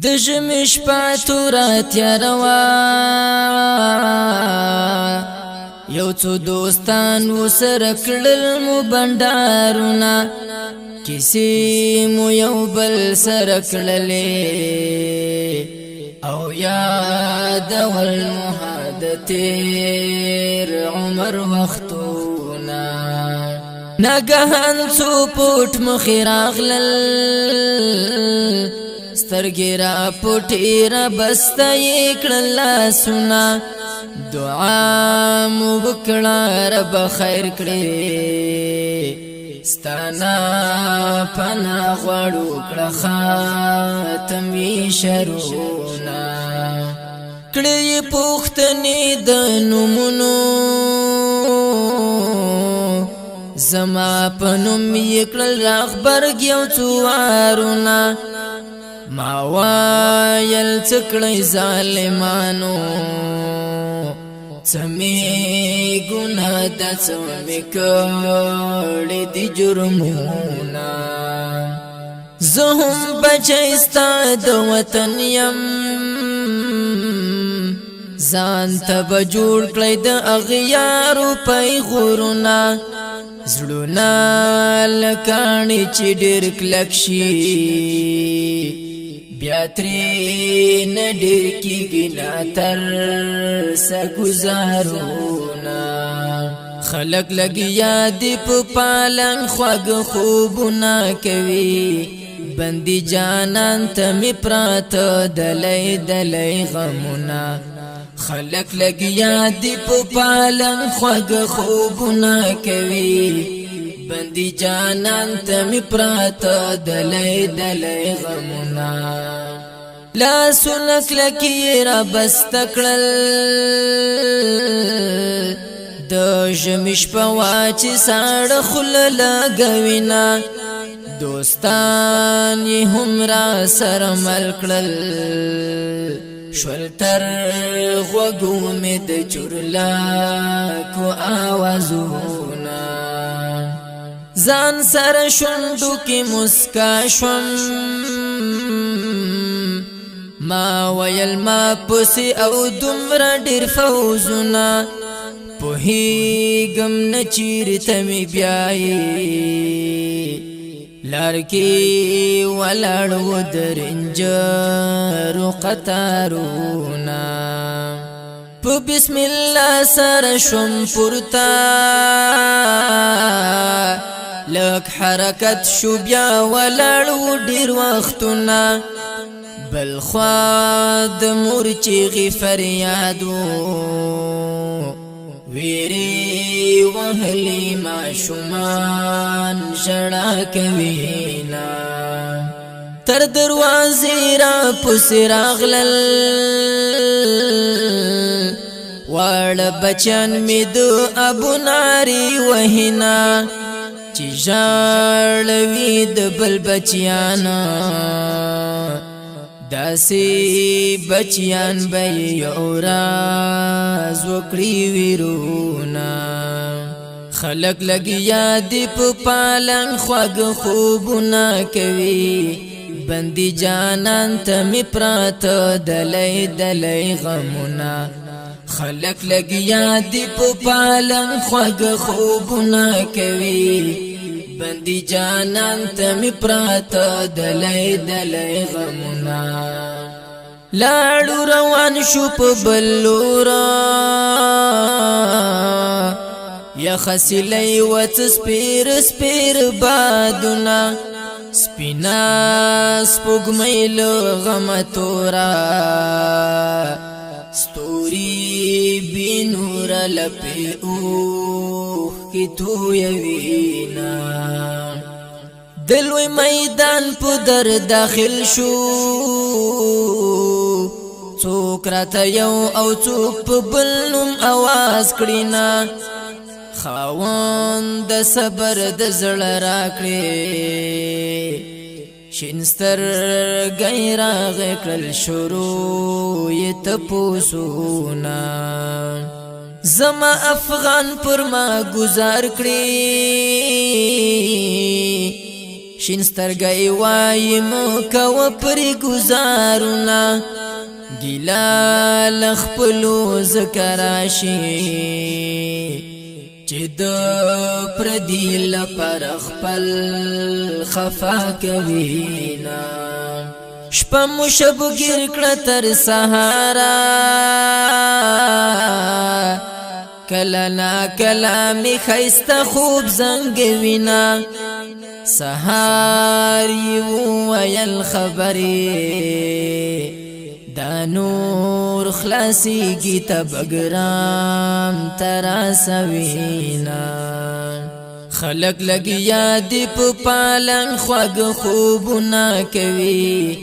د ژمي شپه توره تیاره وه یو څو دوستان ورسره کړل مو بنډارونه کیسې مو یو بل سره کړلې او یادول مو د تېر عمر وختونه ناګهان څو پټ مخې راغلل سترګې را پټې را بسته یې کړل لاسونه دعا مو وکړه رب خیر کړې ستانا پناه غواړو کړه خاتمې شرونه کړې پوښتنې د نومونو زما په نوم یې کړل راغبرګ یو څو وارونه ما وایل څه کړی ظالمانو څه مې ګناه ده څه مې کړي دي جرمونه زه هم بچی ستا د وطن یم ځان ته به جوړ کړی د اغیارو پیغورونه زړونه لکاڼې چې ډېر کلک شي بیا ترې نه ډېر کېږي نه تر څه ګزارونه خلک لګیا دي په پالنګ خواږه خوبونه کوي بندي جانان ته مې پراته دلی دلی غمونه خلق لګیا دی په پالن خواږه خوبونه کوي بندي جانان ته مې پراته دلی دلی غمونه لاسونه کلکې را بسته کړل د ژمي شپه وه چې ساړه خوله لګوینه دوستان یې هم را سره مل کړل شول تر غوږو مې د چورلکو آوازونه ځان سره شونډو کې مسکا شوم ما ویل ما پسې او دومره ډېر فوزونه پوهېږم نه چېرته مې بیایې لار کې ولاړ و د رنجرو قطارونه په بسم الله سره شوم پورته لږ حرکت شو بیا ولاړ و ډېر وختونه بل خوا د مور چیغې فریاد و ویری وهلی ماشومان ژړا کوینا تر دروازې را پسې راغلل واړه بچیان مې د ابو ناري وهینا چې ژاړوي د بل بچیانا داسې بچیان به یو راز وکړي ویرونه خلک لګیا دي په پالنګ خواږه خوبونه کوي بندي جانان ته مې پراته دلی دلی غمونه خلک لګیا دي په پالنګ خواږه خوبونه کوي بندي جانان ته مې پراته دلی دلی غمونه لاړو روان شو په بل لوره یخه سیلی وڅه سپېر سپېر بادونه سپینه سپوږمۍ له غمه توره ستوري بې نوره لپې اوښکې تویوینا د لوی میدان په در داخل شو څوک راته یو او څوک په بل نوم اواز کړینا خاوند د صبر د زړه راکړې شین سترګی راغې کړل شروع یې تپوسونه زما افغان پر ما گزار کړی شین سترګي وای مو کو پر گزارونه ګیلا لخپلو ذکراشي چې د پردي لپاره خپل خفا کوي نا شپه مو شب ګر کړه تر سهارا کلا نا کلامي خيسته خوب زنګوینا سهار یو ویل خبري دا نور خلاصيږي تبګرام ترا سوینا خلق لګیا دی په پالن خوګ خوبونه کوي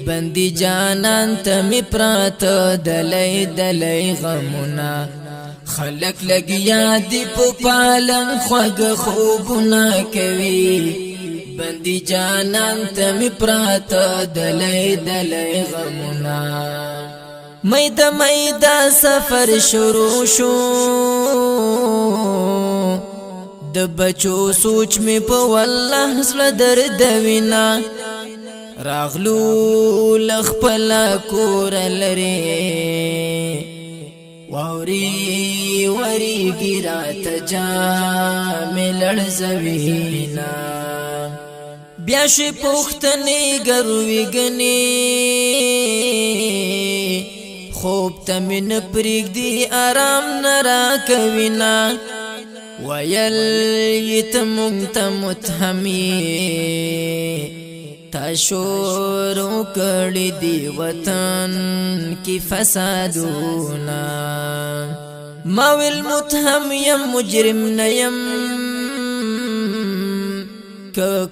بندي جانان ته می پرات دلای دلای غمونه خلق لګیا دی په پالن خوګ خوبونه کوي بندي جانان ته می پرات دلای دلای غمونه میدا سفر شروع شو د بچو سوچ می په والله زړه درد وینا راغلو لخپل کور لري ووري وري ګرات جام لړزوینا بیا شي پختنې ګروي غني خوب ته من پرګ دی آرام نرا کوینا ویل یتم متهمی تشورو کړي دی وطن کی فسادونا ما ویل متهم یم مجرم نیم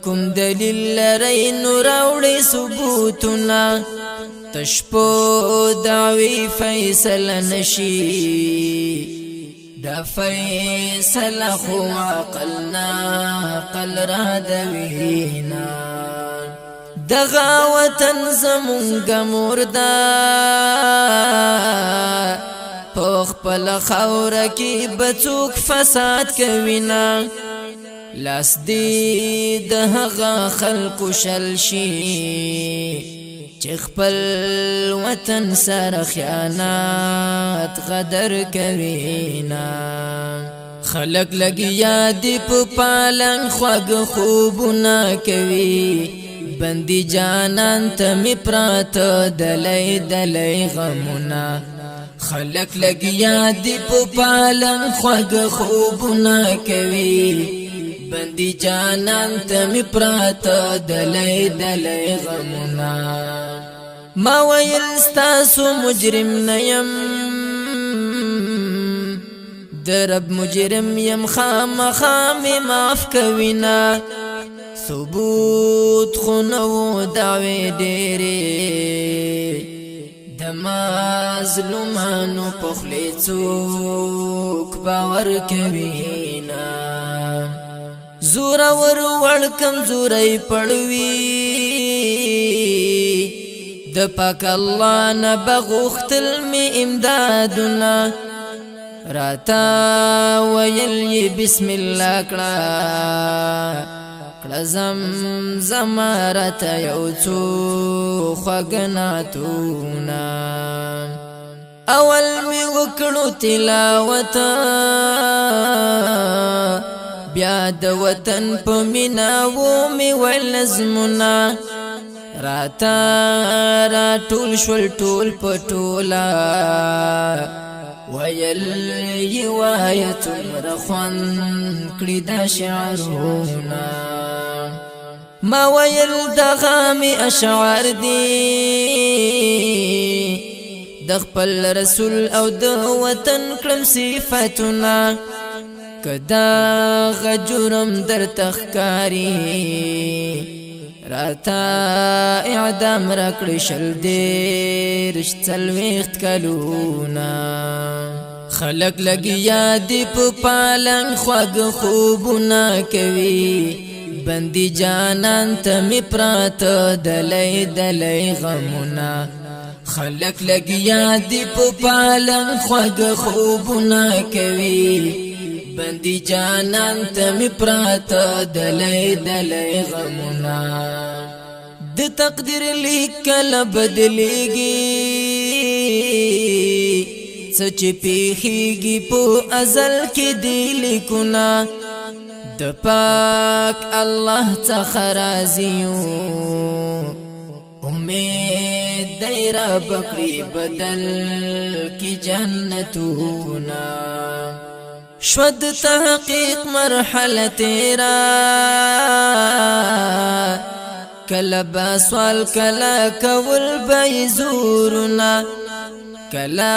کوم دلیل لري نور اوړي ثبوتنا تشپو دعوی فیصل نشی دا فیصل خو عقلنا قل را دوینا دغا وطن زمونگا مردا پوخ پل خورکی بچوک فساد کوینا لاس دی دهغا خلق شلشی چې خپل وطن سره خیانات غدر کوینا خلق لګیا دی په پالن خوګ خوبونه کوي بندي جانان ته می پرات دلای دلای غمونه خلق لګیا دی په پالن خوګ خوبونه کوي بندي جانان ته می پرات دلای دلای غمونه ما ویل ستاسو مجرم نیم درب مجرم یم خام معاف کوینا ثبوت خونو دعوی ډېرې د مظلومانو په خولې څوک باور کوینا زورور وړ کمزوري پړوي د پاک الله نه بغختل می امدادنا راتا ویل بسم الله کړه زم رات یو څو خغناتونا اول می وکړو تلاوت بیا د وطن په مینا و می ولزمنا راتا را ټول شول ټول پټولا ویل یوایت مرخوان کړي دا شعرونه ما ویل دغامي اشعار دي د خپل رسول او د وطن کلم صفاتنا کدا غجرم در تخکاری راتا اعدام راکړی شل دیرش څلوېښت کلونه خلق لګیا دی په پالن خوږ خوبونه کوي بندي جانان ته می پرات دلای دلای غمونه خلق لګیا دی په پالن خوږ خوبونه کوي بندي جانان ته می پراته دلای دلای غمونه د تقدیر لیکل بدلیږي سچ پیخیږي په ازل کې دی لیکونه د پاک الله څخه راضي امید دی رب کړی بدل کی جنتونه شود تحقیق مرحله تیرا کلا بسوال کلا کول بیزورنا کلا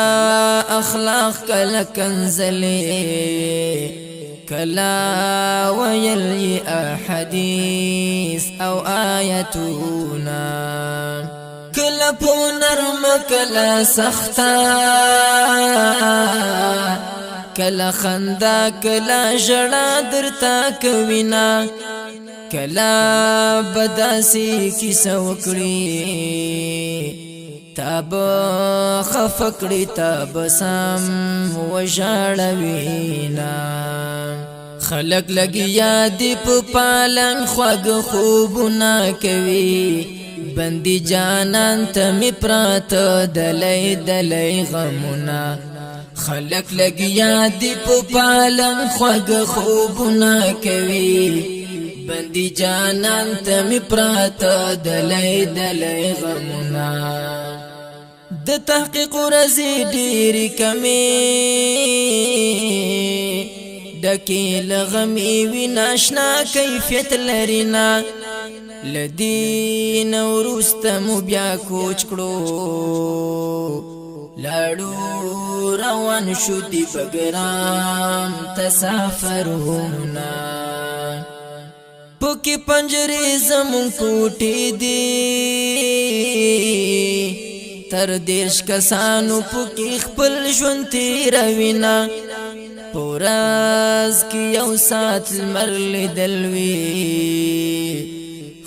اخلاق کلا کنزلی کلا ویلی احادیث او آیتونا کلا پو نرم کلا سختا کلا خندا کلا جڑا درتا کوینا کلا بداسی کیسا وکړي تاب خفکړي تاب سم وژړوینا خلق لګیا دی په پالن خوګ خوبونه کوي بندي جانان ته می پرات دلای دلای غمونه خلق لګیا دی په پالن خوګ خوبونه کوي بندي جانان ته می پراته دلای دلای غمونه د تحقیق رزي ډېری کمی دکی لغمی وی ناشنا کیفیت لرینا لدین ورستم بیا کوچ کړو لاړو روان شو دی بګرام تسافرونه پوکی پنجری زمون کوٹی دی تر دیش کسانو پوکی خپل ژوند تیروینا پوراز کی یو سات لمر لیدلوی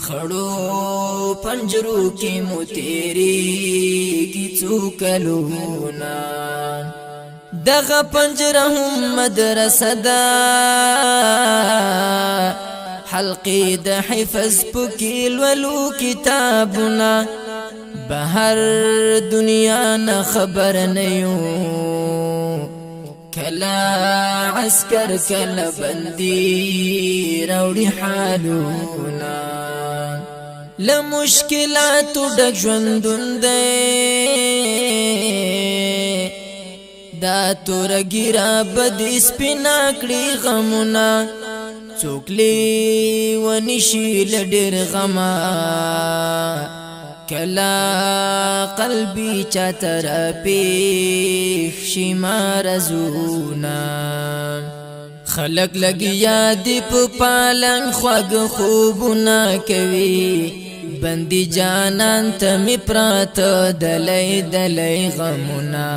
خړو پنجرو کی مو تیری کی څوکلونا دغه پنجره هم مدرسه ده حلقی د حفظ پکیل ولو کتابنا بهر دنیا نه خبر نیو کلا عسكر کلا بندی روڑی حالونا لمشکلاتو ډک ژوندون دی دا تور ګیرا بد سپینا کړی غمونه څوکلی ونشي لډر غما کلا قلبي چتر پیښ شي مرزونا خلق لګیا دی په پالن خوګ خوبونه کوي بندي جانان ته می پرات دلای دلای غمونه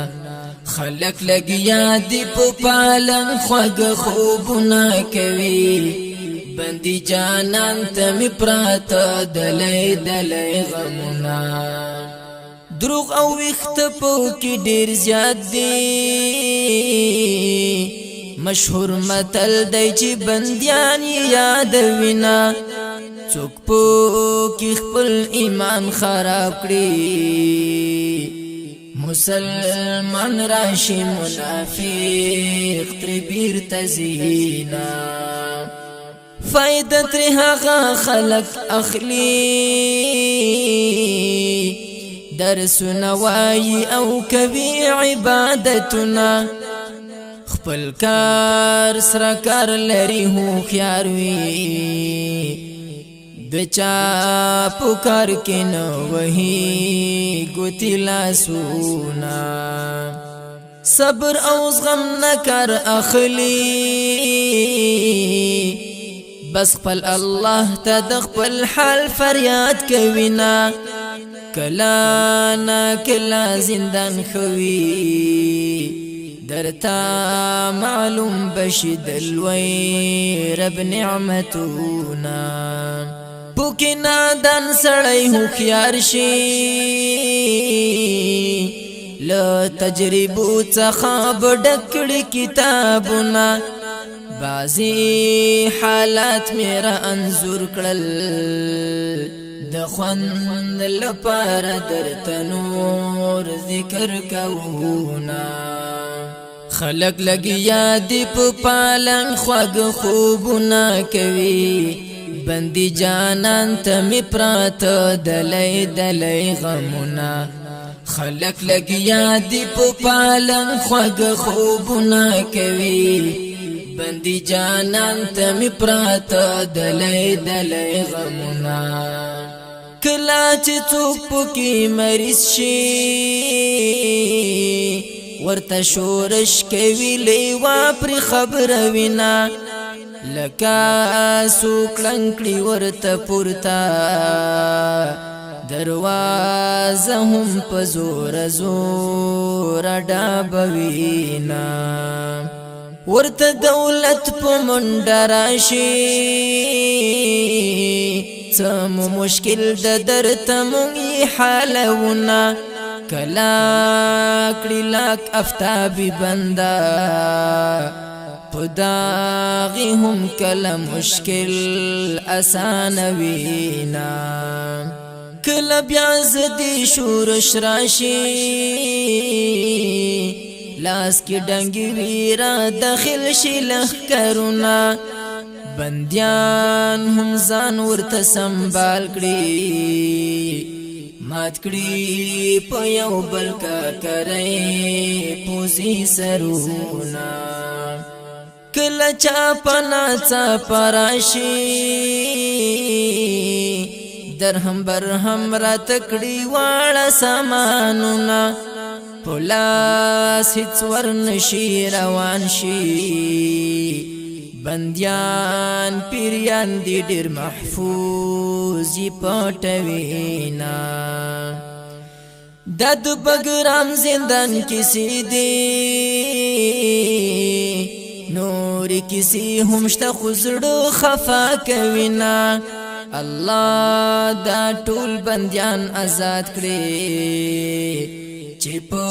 خلق لګیا دی په پالن خوګ خوبونه کوي بندي جانان ته می پرات دلای دلای غمونه دروغ او اختپو کی ډیر زیات دی مشهور متل دی چې بندیان یادوینا څوک په کی خپل ایمان خراب کړي مسلمان راشي منافق تر بیرته زینا فائدہ تر هغه خلق اخلي درس نوای او کوي عبادتنا خپل کار سره کار لري هو خيار وي دچا پکار کې نو وਹੀ ګوتی لاسونا صبر او غم نکر اخلي بس خپل الله ته د خپل حال فریاد کوینا کلا نا کلا زندان خوي درتا معلوم بشد الوي رب نعمتنا پوکنا دان سړی هو خيار شي ل تجربو څخه بډکړي کتابونه بعضی حالات میرا انظور کړل د خوند لپاره درته نور ذکر کوونا خلق لګیا دی په پالنګ خوږ خوبونه کوي بندي جانان ته می پراته دلای دلای غمونه خلق لګیا دی په پالنګ خوږ خوبونه کوي بندي جانان ته می پراته دلای دلای غمونه کلا چې څوک پکې مریض شي ورته شورش کوي لیوا پر خبره وینا لکه سوک لنکړي ورته پورته دروازه هم په زور زور ډابوینا ورته دولت په منډه راشي څه مشکل د درته مونږ حالونه کلا کړي لاک افتابي بندا پداغي هم کلا مشکل آسان وینا کلا بیا زدي شورش راشي لاس کې ډنګي ویرا داخل شي لخ کرونا بنديان هم ځان ورته سنبال کړي مات کړي په یو بل کا کرے پوزي سرونا کله چا پنا چا پراشي درهم برهم را تکړي واړه سامانونه پولاس هیڅ ورنشي روان شي بندیان پیریان دی ډیر محفوظی پټوینا دد بګرام زندان کسی دی نور کسی همشته خزړو خفا کوینا الله دا ټول بندیان آزاد کړي چې په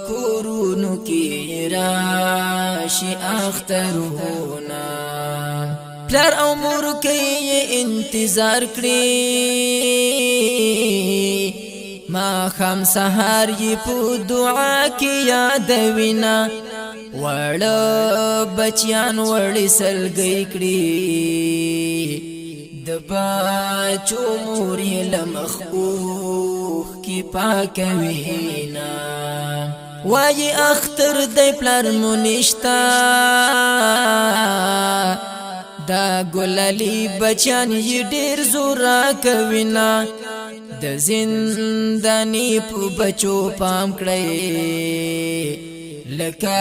کورونو کې راشي اخترونه پلار او مور کې انتظار کړي ما خام سحر یې په دعا کې یادوینا وړ بچیان وړي سلګي کړي د بچو مور یې لمخوخ کی پاکوینا وای اختر د پلار مونشتا دا ګلالي بچان یې ډیر زورا کوینا د زندانی په بچو پام کړی لکه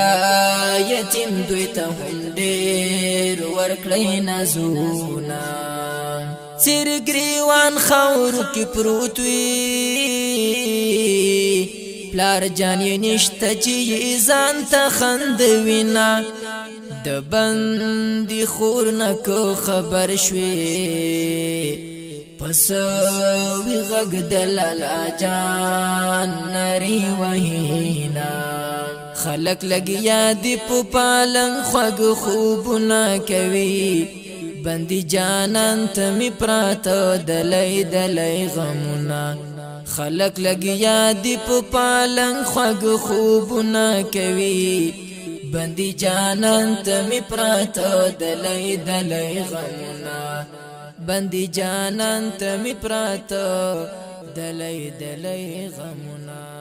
یتیم دوی ته هم ډیر ورکړی نازونا سیر گریوان خور کی پروت وی پلار جان یې نشته چې ځان ته خندوینا د بندي خور نه کو خبر شوي پس وی غږ د لالا جان نری وهینا خلق لګیا دی په پالنګ خوږ خوبونه کوي بندي جانان ته می پراته دلای دلای غمونه خلق لګیا دی په پالنګ خوږ خوبونه کوي بندي جانان ته می پراته دلای دلای غمونه بندي جانان ته می پراته دلای دلای غمونه